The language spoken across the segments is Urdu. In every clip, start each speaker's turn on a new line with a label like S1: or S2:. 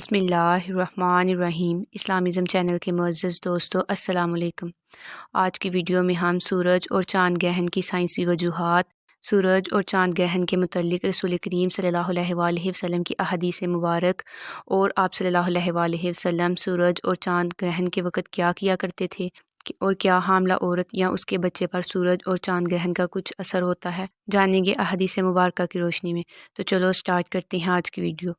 S1: بسم اللہ الرحمن الرحیم۔ اسلامزم چینل کے معزز دوستو السلام علیکم۔ آج کی ویڈیو میں ہم سورج اور چاند گرہن کی سائنسی وجوہات، سورج اور چاند گرہن کے متعلق رسول کریم صلی اللہ علیہ وآلہ وسلم کی احادیث مبارک اور آپ صلی اللہ علیہ وآلہ وسلم سورج اور چاند گرہن کے وقت کیا کیا کرتے تھے اور کیا حاملہ عورت یا اس کے بچے پر سورج اور چاند گرہن کا کچھ اثر ہوتا ہے، جانیں گے احادیث مبارکہ کی روشنی میں۔ تو چلو سٹارٹ کرتے ہیں آج کی ویڈیو۔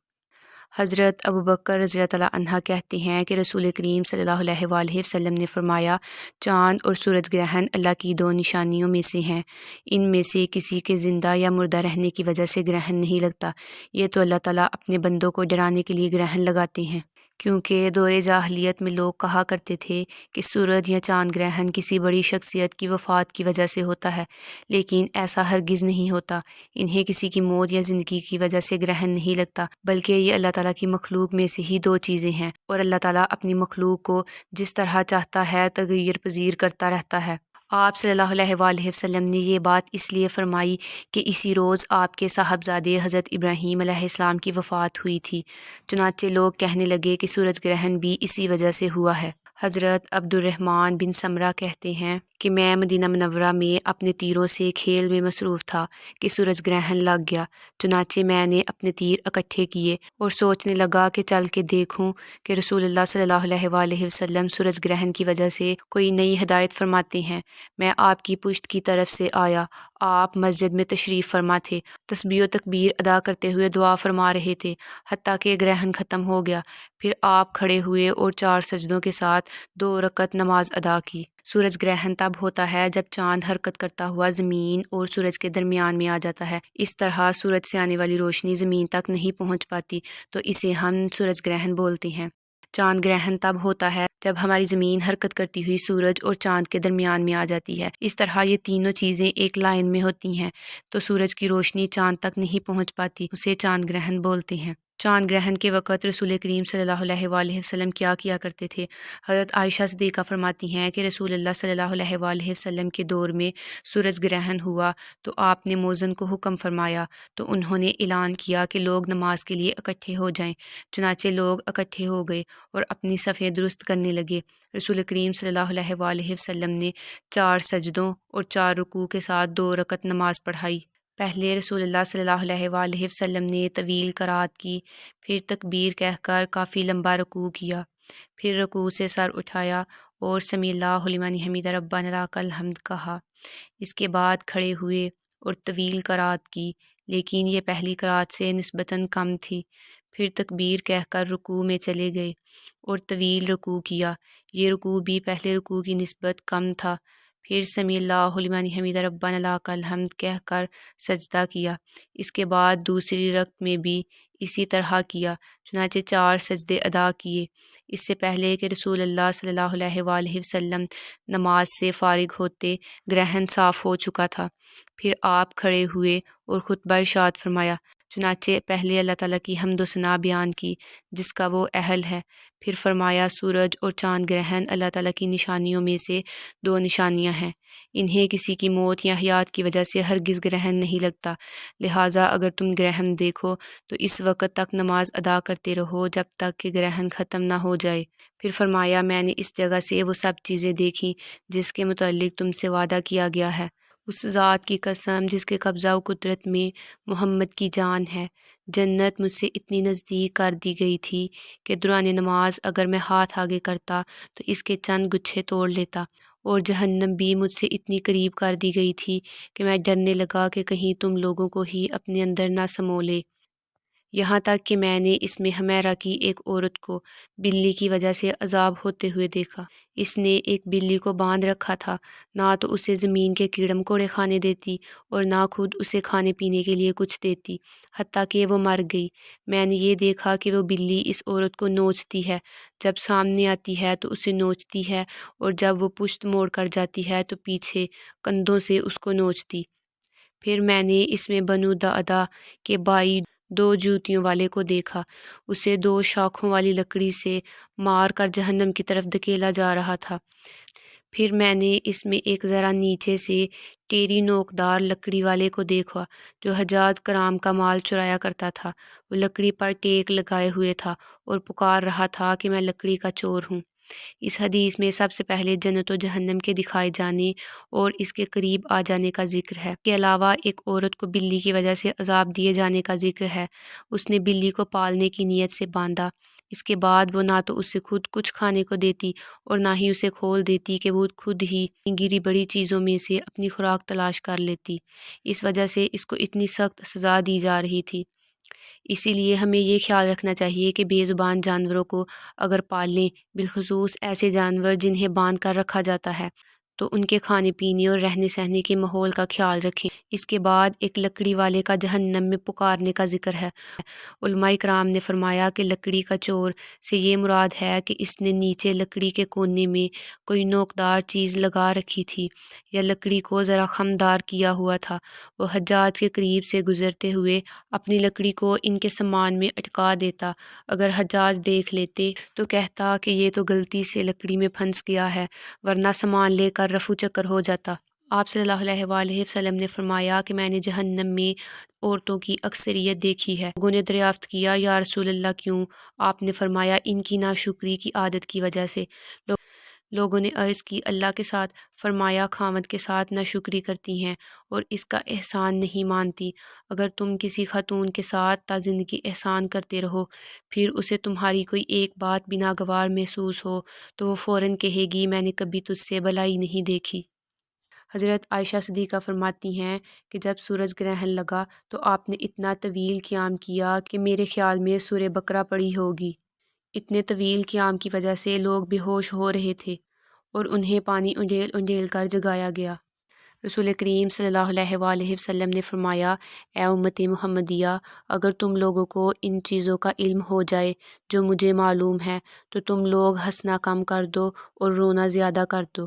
S1: حضرت ابوبکر رضی اللہ تعالیٰ عنہ کہتے ہیں کہ رسول کریم صلی اللہ علیہ وآلہ وسلم نے فرمایا، چاند اور سورج گرہن اللہ کی دو نشانیوں میں سے ہیں۔ ان میں سے کسی کے زندہ یا مردہ رہنے کی وجہ سے گرہن نہیں لگتا، یہ تو اللہ تعالیٰ اپنے بندوں کو ڈرانے کے لیے گرہن لگاتے ہیں، کیونکہ دور جاہلیت میں لوگ کہا کرتے تھے کہ سورج یا چاند گرہن کسی بڑی شخصیت کی وفات کی وجہ سے ہوتا ہے، لیکن ایسا ہرگز نہیں ہوتا۔ انہیں کسی کی موت یا زندگی کی وجہ سے گرہن نہیں لگتا، بلکہ یہ اللہ تعالیٰ کی مخلوق میں سے ہی دو چیزیں ہیں، اور اللہ تعالیٰ اپنی مخلوق کو جس طرح چاہتا ہے تغیر پذیر کرتا رہتا ہے۔ آپ صلی اللہ علیہ وآلہ وسلم نے یہ بات اس لیے فرمائی کہ اسی روز آپ کے صاحبزادے حضرت ابراہیم علیہ السلام کی وفات ہوئی تھی، چنانچہ لوگ کہنے لگے کہ سورج گرہن بھی اسی وجہ سے ہوا ہے۔ حضرت عبد الرحمن بن سمرہ کہتے ہیں کہ میں مدینہ منورہ میں اپنے تیروں سے کھیل میں مصروف تھا کہ سورج گرہن لگ گیا، چنانچہ میں نے اپنے تیر اکٹھے کیے اور سوچنے لگا کہ چل کے دیکھوں کہ رسول اللہ صلی اللہ علیہ وآلہ وسلم سورج گرہن کی وجہ سے کوئی نئی ہدایت فرماتے ہیں۔ میں آپ کی پشت کی طرف سے آیا، آپ مسجد میں تشریف فرما تھے، تسبیح و تکبیر ادا کرتے ہوئے دعا فرما رہے تھے، حتیٰ کہ گرہن ختم ہو گیا۔ پھر آپ کھڑے ہوئے اور 4 سجدوں کے ساتھ 2 رکعت نماز ادا کی۔ سورج گرہن تب ہوتا ہے جب چاند حرکت کرتا ہوا زمین اور سورج کے درمیان میں آ جاتا ہے، اس طرح سورج سے آنے والی روشنی زمین تک نہیں پہنچ پاتی، تو اسے ہم سورج گرہن بولتے ہیں۔ چاند گرہن تب ہوتا ہے جب ہماری زمین حرکت کرتی ہوئی سورج اور چاند کے درمیان میں آ جاتی ہے، اس طرح یہ تینوں چیزیں ایک لائن میں ہوتی ہیں تو سورج کی روشنی چاند تک نہیں پہنچ پاتی، اسے چاند گرہن بولتے ہیں۔ چاند گرہن کے وقت رسول کریم صلی اللہ علیہ وآلہ وسلم کیا کیا کرتے تھے؟ حضرت عائشہ صدیقہ فرماتی ہیں کہ رسول اللہ صلی اللہ علیہ وآلہ وسلم کے دور میں سورج گرہن ہوا تو آپ نے مؤذن کو حکم فرمایا تو انہوں نے اعلان کیا کہ لوگ نماز کے لیے اکٹھے ہو جائیں، چنانچہ لوگ اکٹھے ہو گئے اور اپنی صفیں درست کرنے لگے۔ رسول کریم صلی اللہ علیہ وآلہ وسلم نے 4 سجدوں اور 4 رکوع کے ساتھ 2 رکعت نماز پڑھائی۔ پہلے رسول اللہ صلی اللہ علیہ وآلہ وسلم نے طویل قرات کی، پھر تکبیر کہہ کر کافی لمبا رکوع کیا، پھر رکوع سے سر اٹھایا اور سمیع اللہ لمن حمدہ ربنا لک الحمد کہا۔ اس کے بعد کھڑے ہوئے اور طویل قرات کی، لیکن یہ پہلی قرات سے نسبتاً کم تھی۔ پھر تکبیر کہہ کر رکوع میں چلے گئے اور طویل رکوع کیا، یہ رکوع بھی پہلے رکوع کی نسبت کم تھا۔ پھر سمیع اللہ لمن حمدہ ربنا لک الحمد کہہ کر سجدہ کیا۔ اس کے بعد دوسری رکعت میں بھی اسی طرح کیا، چنانچہ 4 سجدے ادا کیے۔ اس سے پہلے کہ رسول اللہ صلی اللہ علیہ وآلہ وسلم نماز سے فارغ ہوتے گرہن صاف ہو چکا تھا۔ پھر آپ کھڑے ہوئے اور خطبہ ارشاد فرمایا، چنانچہ پہلے اللہ تعالیٰ کی حمد و ثنا بیان کی جس کا وہ اہل ہے، پھر فرمایا سورج اور چاند گرہن اللہ تعالیٰ کی نشانیوں میں سے 2 نشانیاں ہیں، انہیں کسی کی موت یا حیات کی وجہ سے ہرگز گرہن نہیں لگتا، لہٰذا اگر تم گرہن دیکھو تو اس وقت تک نماز ادا کرتے رہو جب تک کہ گرہن ختم نہ ہو جائے۔ پھر فرمایا میں نے اس جگہ سے وہ سب چیزیں دیکھیں جس کے متعلق تم سے وعدہ کیا گیا ہے، اس ذات کی قسم جس کے قبضہ و قدرت میں محمد کی جان ہے، جنت مجھ سے اتنی نزدیک کر دی گئی تھی کہ دوران نماز اگر میں ہاتھ آگے کرتا تو اس کے چند گچھے توڑ لیتا، اور جہنم بھی مجھ سے اتنی قریب کر دی گئی تھی کہ میں ڈرنے لگا کہ کہیں تم لوگوں کو ہی اپنے اندر نہ سمو لے۔ یہاں تک کہ میں نے اس میں حمیرہ کی ایک عورت کو بلی کی وجہ سے عذاب ہوتے ہوئے دیکھا۔ اس نے ایک بلی کو باندھ رکھا تھا، نہ تو اسے زمین کے کیڑے مکوڑے کھانے دیتی اور نہ خود اسے کھانے پینے کے لیے کچھ دیتی، حتیٰ کہ وہ مر گئی۔ میں نے یہ دیکھا کہ وہ بلی اس عورت کو نوچتی ہے، جب سامنے آتی ہے تو اسے نوچتی ہے، اور جب وہ پشت موڑ کر جاتی ہے تو پیچھے کندھوں سے اس کو نوچتی۔ پھر میں نے اس میں بنو دعدہ کے بھائی 2 جوتیوں والے کو دیکھا، اسے 2 شاخوں والی لکڑی سے مار کر جہنم کی طرف دھکیلا جا رہا تھا۔ پھر میں نے اس میں ایک ذرا نیچے سے ٹیری نوکدار لکڑی والے کو دیکھا جو حجاج کرام کا مال چرایا کرتا تھا۔ وہ لکڑی پر ٹیک لگائے ہوئے تھا اور پکار رہا تھا کہ میں لکڑی کا چور ہوں۔ اس حدیث میں سب سے پہلے جنت و جہنم کے دکھائے جانے اور اس کے قریب آ جانے کا ذکر ہے۔ اس کے علاوہ ایک عورت کو بلی کی وجہ سے عذاب دیے جانے کا ذکر ہے۔ اس نے بلی کو پالنے کی نیت سے باندھا۔ اس کے بعد وہ نہ تو اسے خود کچھ کھانے کو دیتی اور نہ ہی اسے کھول دیتی کہ وہ خود ہی گری بڑی چیزوں میں سے اپنی خوراک تلاش کر لیتی۔ اس وجہ سے اس کو اتنی سخت سزا دی جا رہی تھی۔ اسی لیے ہمیں یہ خیال رکھنا چاہیے کہ بے زبان جانوروں کو اگر پال لیں، بالخصوص ایسے جانور جنہیں باندھ کر رکھا جاتا ہے، تو ان کے کھانے پینے اور رہنے سہنے کے ماحول کا خیال رکھیں۔ اس کے بعد ایک لکڑی والے کا جہنم میں پکارنے کا ذکر ہے۔ علماء کرام نے فرمایا کہ لکڑی کا چور سے یہ مراد ہے کہ اس نے نیچے لکڑی کے کونے میں کوئی نوکدار چیز لگا رکھی تھی یا لکڑی کو ذرا خمدار کیا ہوا تھا۔ وہ حجاج کے قریب سے گزرتے ہوئے اپنی لکڑی کو ان کے سامان میں اٹکا دیتا۔ اگر حجاج دیکھ لیتے تو کہتا کہ یہ تو غلطی سے لکڑی میں پھنس گیا ہے، ورنہ سامان لے کر رفو چکر ہو جاتا۔ آپ صلی اللہ علیہ وآلہ وسلم نے فرمایا کہ میں نے جہنم میں عورتوں کی اکثریت دیکھی ہے۔ لوگوں نے دریافت کیا یا رسول اللہ کیوں؟ آپ نے فرمایا ان کی ناشکری کی عادت کی وجہ سے۔ لوگوں نے عرض کی اللہ کے ساتھ؟ فرمایا خاوند کے ساتھ ناشکری کرتی ہیں اور اس کا احسان نہیں مانتی۔ اگر تم کسی خاتون کے ساتھ تا زندگی احسان کرتے رہو، پھر اسے تمہاری کوئی ایک بات بھی ناگوار محسوس ہو تو وہ فوراً کہے گی میں نے کبھی تجھ سے بھلائی نہیں دیکھی۔ حضرت عائشہ صدیقہ فرماتی ہیں کہ جب سورج گرہن لگا تو آپ نے اتنا طویل قیام کیا کہ میرے خیال میں سورہ بقرہ پڑھی ہوگی۔ اتنے طویل قیام کی وجہ سے لوگ بے ہوش ہو رہے تھے اور انہیں پانی انڈیل انڈیل کر جگایا گیا۔ رسول کریم صلی اللہ علیہ وآلہ وسلم نے فرمایا اے امت محمدیہ، اگر تم لوگوں کو ان چیزوں کا علم ہو جائے جو مجھے معلوم ہے تو تم لوگ ہنسنا کم کر دو اور رونا زیادہ کر دو۔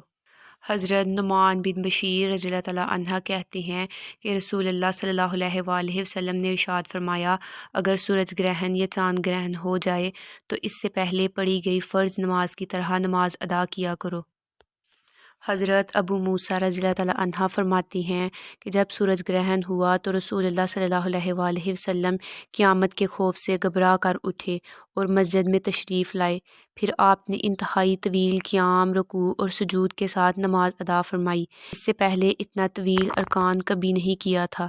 S1: حضرت نعمان بن بشیر رضی اللہ تعالیٰ عنہ کہتے ہیں کہ رسول اللہ صلی اللہ علیہ وآلہ وسلم نے ارشاد فرمایا اگر سورج گرہن یا چاند گرہن ہو جائے تو اس سے پہلے پڑھی گئی فرض نماز کی طرح نماز ادا کیا کرو۔ حضرت ابو موسیٰ رضی اللہ تعالیٰ عنہ فرماتی ہیں کہ جب سورج گرہن ہوا تو رسول اللہ صلی اللہ علیہ وآلہ وسلم قیامت کے خوف سے گھبرا کر اٹھے اور مسجد میں تشریف لائے۔ پھر آپ نے انتہائی طویل قیام، رکوع اور سجود کے ساتھ نماز ادا فرمائی۔ اس سے پہلے اتنا طویل ارکان کبھی نہیں کیا تھا۔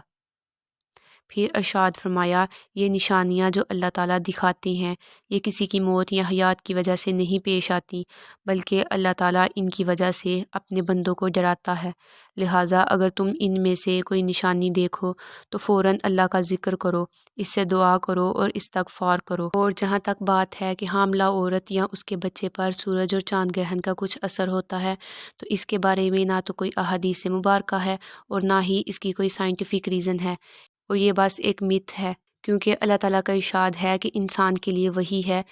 S1: پھر ارشاد فرمایا یہ نشانیاں جو اللہ تعالیٰ دکھاتے ہیں یہ کسی کی موت یا حیات کی وجہ سے نہیں پیش آتی، بلکہ اللہ تعالیٰ ان کی وجہ سے اپنے بندوں کو ڈراتا ہے۔ لہٰذا اگر تم ان میں سے کوئی نشانی دیکھو تو فوراً اللہ کا ذکر کرو، اس سے دعا کرو اور استغفار کرو۔ اور جہاں تک بات ہے کہ حاملہ عورت یا اس کے بچے پر سورج اور چاند گرہن کا کچھ اثر ہوتا ہے تو اس کے بارے میں نہ تو کوئی احادیث مبارکہ ہے اور نہ ہی اس کی کوئی سائنٹیفک ریزن ہے، اور یہ بس ایک متھ ہے، کیونکہ اللہ تعالیٰ کا ارشاد ہے کہ انسان کے لیے وہی ہے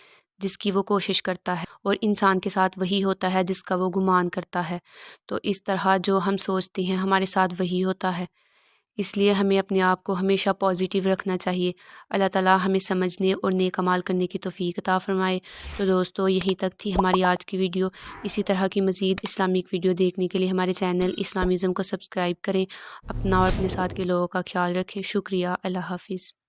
S1: جس کی وہ کوشش کرتا ہے اور انسان کے ساتھ وہی ہوتا ہے جس کا وہ گمان کرتا ہے۔ تو اس طرح جو ہم سوچتے ہیں ہمارے ساتھ وہی ہوتا ہے، اس لیے ہمیں اپنے آپ کو ہمیشہ پازیٹیو رکھنا چاہیے۔ اللہ تعالیٰ ہمیں سمجھنے اور نیک اعمال کرنے کی توفیق عطا فرمائے۔ تو دوستو یہیں تک تھی ہماری آج کی ویڈیو۔ اسی طرح کی مزید اسلامک ویڈیو دیکھنے کے لیے ہمارے چینل اسلامزم کو سبسکرائب کریں۔ اپنا اور اپنے ساتھ کے لوگوں کا خیال رکھیں۔ شکریہ۔ اللہ حافظ۔